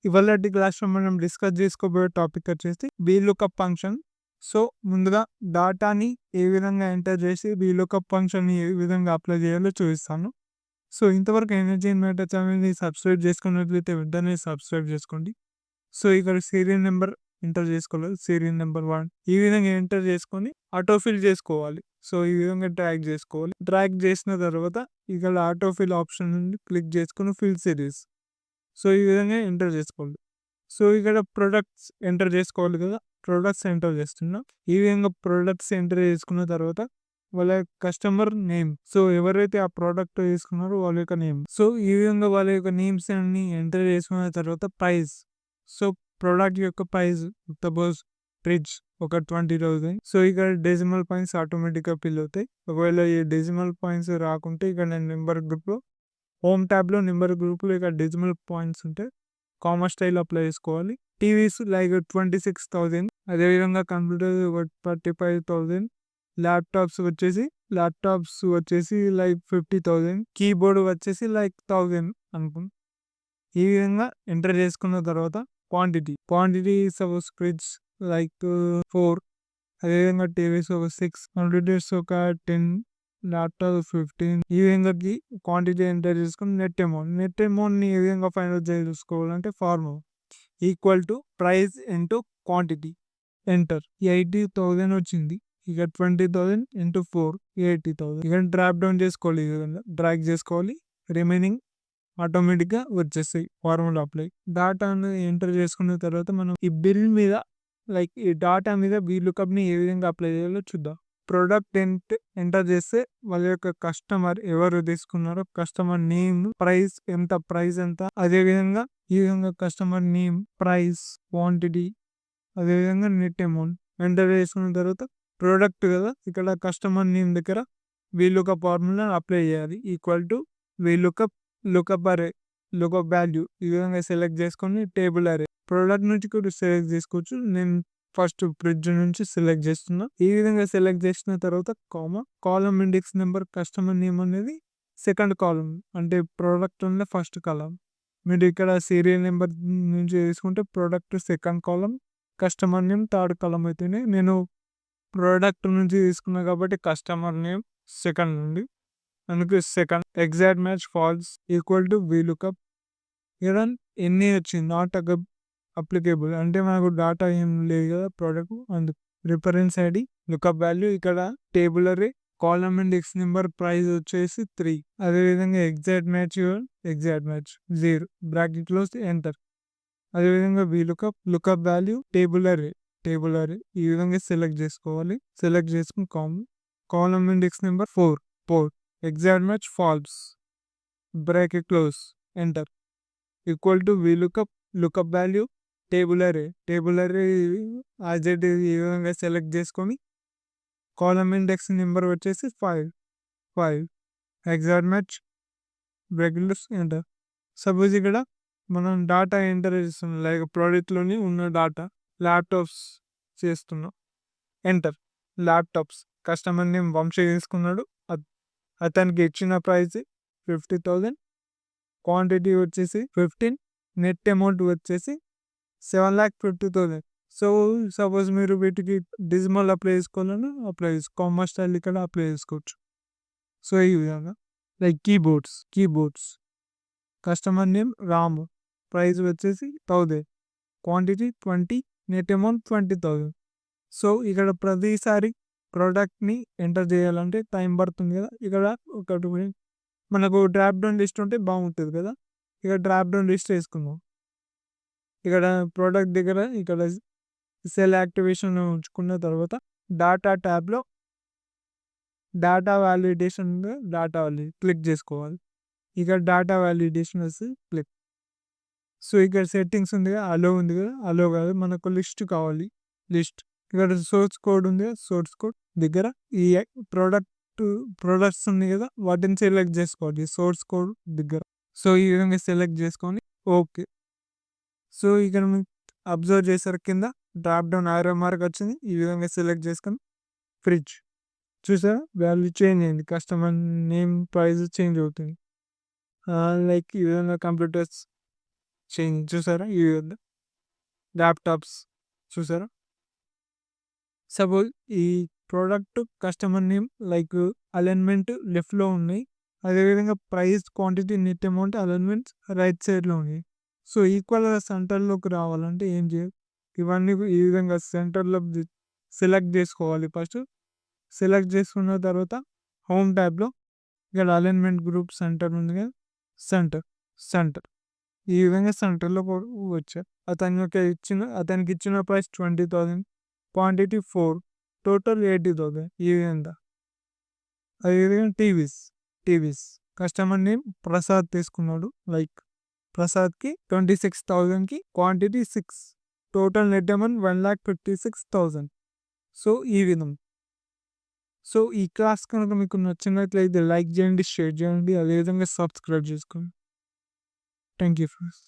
ఇవాళటి క్లాస్‌లో మనం డిస్కస్ చేసుకోబోయే టాపిక్ వచ్చేసి వీలుకప్ ఫంక్షన్. సో, ముందుగా డాటాని ఏ విధంగా ఎంటర్ చేసి వీలుకప్ ఫంక్షన్‌ని ఏ విధంగా అప్లై చేయాలో చూపిస్తాను. సో, ఇంతవరకు ఎనర్జీ ఇన్ మ్యాటర్ ఛానెల్‌ని సబ్స్క్రైబ్ చేసుకున్నట్లయితే వెంటనే సబ్స్క్రైబ్ చేసుకోండి. సో, ఇక్కడ సీరియల్ నెంబర్ ఎంటర్ చేసుకోవాలి. సీరియల్ నెంబర్ 1 ఈ విధంగా ఎంటర్ చేసుకొని ఆటో ఫిల్ చేసుకోవాలి. సో, ఈ విధంగా డ్రాగ్ చేసుకోవాలి. డ్రాగ్ చేసిన తర్వాత ఇక్కడ ఆటో ఫిల్ ఆప్షన్ నుండి క్లిక్ చేసుకొని ఫిల్ సిరీస్. సో, ఈ విధంగా ఎంటర్ చేసుకోవాలి. సో, ఇక్కడ ప్రొడక్ట్స్ ఎంటర్ చేసుకోవాలి కదా! ప్రొడక్ట్స్ ఎంటర్ చేస్తున్నా. ఈ విధంగా ప్రొడక్ట్స్ ఎంటర్ చేసుకున్న తర్వాత వాళ్ళ కస్టమర్ నేమ్. సో, ఎవరైతే ఆ ప్రోడక్ట్ తీసుకున్నారో వాళ్ళ యొక్క నేమ్. సో, ఈ విధంగా వాళ్ళ యొక్క నేమ్స్ అన్ని ఎంటర్ చేసుకున్న తర్వాత ప్రైస్. సో, ప్రొడక్ట్ యొక్క ప్రైస్ సపోజ్ ఫ్రిడ్జ్ ఒక 20,000. సో, ఇక్కడ డెసిమల్ పాయింట్స్ ఆటోమేటిక్‌గా ఫిల్ అవుతాయి. ఒకవేళ ఈ డెసిమల్ పాయింట్స్ రాకుంటే ఇక్కడ నేను నెంబర్ గ్రూప్‌లో హోమ్ ట్యాబ్‌లో నెంబర్ గ్రూప్‌లో ఇక్కడ డెసిమల్ పాయింట్స్ ఉంటాయి. కామా స్టైల్ అప్లై చేసుకోవాలి. TVs like 26,000. అదేవిధంగా కంప్యూటర్ ఒక 35,000. ల్యాప్‌టాప్స్ వచ్చేసి లైక్ 50,000. కీబోర్డ్ వచ్చేసి లైక్ 1000 అనుకోండి. ఈ విధంగా ఎంటర్ చేసుకున్న తర్వాత క్వాంటిటీ సపోజ్ ఫ్రిడ్జ్ లైక్ 4. అదేవిధంగా టీవీస్ ఒక 6, కంప్యూటర్స్ ఒక 10, ల్యాప్టాప్ 15. ఈ విధంగా క్వాంటిటీ ఎంటర్ చేసుకొని నెట్ అమౌంట్‌ని ఏ విధంగా ఫైండ్ చేసుకోవాలంటే formula equal to price into quantity enter. 80,000 వచ్చింది. ఇక 20,000 ఇంటూ 4 80,000. ఇక డ్రాప్ డౌన్ చేసుకోవాలి. ఈ విధంగా డ్రాగ్ చేసుకోవాలి. రిమైనింగ్ ఆటోమేటిక్‌గా వచ్చేస్తాయి. Formula apply. డాటాను ఎంటర్ చేసుకున్న తర్వాత మనం ఈ బిల్ మీద లైక్ ఈ డాటా మీద వీలుకప్‌ని ఏ విధంగా అప్లై చేయాలో చూద్దాం. ప్రొడక్ట్ ఎంటర్ చేస్తే వాళ్ళ యొక్క కస్టమర్ ఎవరు తీసుకున్నారో కస్టమర్ నేమ్, ప్రైస్ ఎంత, అదేవిధంగా ఈ విధంగా కస్టమర్ నేమ్, ప్రైస్, క్వాంటిటీ, అదేవిధంగా నెట్ అమౌంట్ ఎంటర్ చేసుకున్న తర్వాత ప్రొడక్ట్ కదా ఇక్కడ కస్టమర్ నేమ్ దగ్గర వీలుకప్ ఫార్ములా అప్లై చేయాలి. Equal to VLOOKUP lookup value ఈ విధంగా సెలెక్ట్ చేసుకొని టేబుల్ అరే ప్రొడక్ట్ నుంచి కూడా సెలెక్ట్ చేసుకోవచ్చు. నేను ఫస్ట్ ఫ్రిడ్జ్ నుంచి సెలెక్ట్ చేస్తున్నా. ఈ విధంగా సెలెక్ట్ చేసిన తర్వాత కాలం ఇండెక్స్ నెంబర్ కస్టమర్ నేమ్ అనేది సెకండ్ కాలం అంటే ప్రోడక్ట్ ఉన్న ఫస్ట్ కాలం. మీరు ఇక్కడ సీరియల్ నెంబర్ నుంచి తీసుకుంటే product second column, customer name third కాలం అయితేనే నేను ప్రోడక్ట్ నుంచి తీసుకున్నా కాబట్టి కస్టమర్ నేమ్ సెకండ్ నుండి అందుకు second. Exact match false equal to VLOOKUP. ఇక్కడ ఎన్ని వచ్చింది నాట్ అప్లికేబుల్ అంటే మనకు డాటా ఏం లేదు కదా ప్రోడక్ట్ అందుకు. రిఫరెన్స్ ఐడి లుకప్ వాల్యూ ఇక్కడ table array column index number price వచ్చేసి 3. అదేవిధంగా exact match 0 bracket close enter. అదేవిధంగా లుకప్ వాల్యూ టేబుల్ అరే ఈ విధంగా సెలెక్ట్ చేసుకోవాలి. సెలెక్ట్ చేసుకుని column index number 4 exact match false bracket close enter equal to lookup value table array as it is ఈ విధంగా select చేసుకొని కాలమ్ ఇండెక్స్ నెంబర్ వచ్చేసి 5 exact match bracket close enter. Suppose ఇక్కడ మనం డాటా ఎంటర్ చేస్తున్నాం like ప్రోడక్ట్లోని ఉన్న data laptops చేస్తున్నాం enter. Laptops customer name Vamshi తీసుకున్నాడు. అతనికి ఇచ్చిన ప్రైస్ 50,000. క్వాంటిటీ వచ్చేసి 15. నెట్ అమౌంట్ వచ్చేసి 7,50,000. సో సపోజ్ మీరు వీటికి డిజిమల్ అప్లై చేసుకోవాలని కామా స్టైల్ ఇక్కడ అప్లై చేసుకోవచ్చు. సో ఈ విధంగా లైక్ కీబోర్డ్స్ కస్టమర్ నేమ్ రాము, ప్రైస్ వచ్చేసి 1,000, క్వాంటిటీ 20, నెట్ అమౌంట్ 20,000. సో ఇక్కడ ప్రతిసారి ప్రోడక్ట్ని ఎంటర్ చేయాలంటే టైం పడుతుంది కదా. ఇక్కడ ఒకటి మనకు డ్రాప్ డౌన్ లిస్ట్ ఉంటే బాగుంటుంది కదా. ఇక డ్రాప్ డౌన్ లిస్ట్ వేసుకుందాం. ఇక్కడ ప్రోడక్ట్ దగ్గర ఇక్కడ సెల్ యాక్టివేషన్ ఉంచుకున్న తర్వాత డాటా ట్యాబ్లో డాటా వ్యాలిడేషన్ క్లిక్ చేసుకోవాలి. ఇక డాటా వ్యాలిడేషన్ వస్తే క్లిక్. సో ఇక్కడ సెట్టింగ్స్ ఉంది కదా అలో ఉంది కదా అలో కాదు మనకు లిస్ట్ కావాలి. లిస్ట్ ఇక్కడ సోర్స్ కోడ్ ఉంది కదా సోర్స్ కోడ్ దగ్గర ఈ ప్రొడక్ట్స్ ఉన్నాయి కదా వాటిని సెలెక్ట్ చేసుకోవాలి సోర్స్ కోడ్ దగ్గర. సో ఈ విధంగా సెలెక్ట్ చేసుకొని ఓకే. సో ఇక్కడ అబ్జర్వ్ చేసారు కింద డ్రాప్ డౌన్ ఆరో మార్క్ వచ్చింది. ఈ విధంగా సెలెక్ట్ చేసుకొని ఫ్రిడ్జ్ చూసారా వాల్యూ చేంజ్ అయింది. కస్టమర్ నేమ్ ప్రైస్ చేంజ్ అవుతుంది. లైక్ ఈ విధంగా కంప్యూటర్స్ చేంజ్ చూసారా? ఈ ల్యాప్టాప్స్ చూసారా? సపోజ్ ఈ product customer name like alignment లెఫ్ట్లో ఉన్నాయి. అదేవిధంగా price, quantity, net amount alignments right సైడ్లో ఉన్నాయి. సో ఈక్వల్గా సెంటర్లోకి రావాలంటే ఏం చేయాలి? ఇవన్నీ ఈ విధంగా సెంటర్లో సెలెక్ట్ చేసుకోవాలి. ఫస్ట్ సెలెక్ట్ చేసుకున్న తర్వాత హోమ్ ట్యాబ్లో ఇక్కడ అలైన్మెంట్ గ్రూప్ సెంటర్ ఉంది కదా, సెంటర్ ఈ విధంగా సెంటర్లో వచ్చారు. అతనికి ఇచ్చిన ప్రైస్ 20,000, క్వాంటిటీ 4, టోటల్ 80,000 ఈ విధంగా. అదేవిధంగా టీవీస్ కస్టమర్ నేమ్ ప్రసాద్ తీసుకున్నాడు. లైక్ ప్రసాద్కి 26,000కి quantity 6, total net amount 1,56,000. So ఈ విధంగా. సో ఈ క్లాస్ కనుక మీకు నచ్చినట్లయితే లైక్ చేయండి, షేర్ చేయండి, అదేవిధంగా సబ్స్క్రైబ్ చేసుకోండి. Thank you friends.